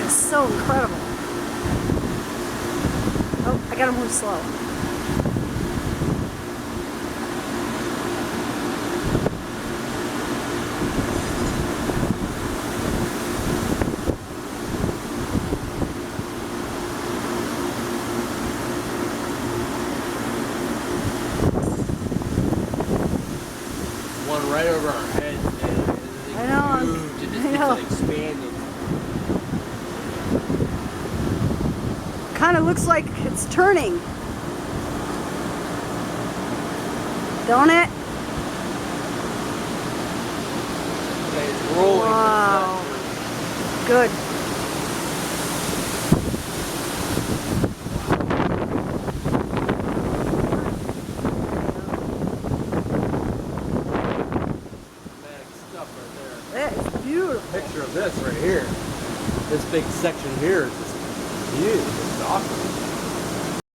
is so incredible. Oh, I gotta move slow. One right over our head, man. I know. Huge, and just I know. keeps on expanding. Kind of looks like it's turning. Don't it? Okay, it's rolling. Wow. Good. Stuff right That is beautiful. there. Picture of this right here. This big section here is just huge. It's awesome.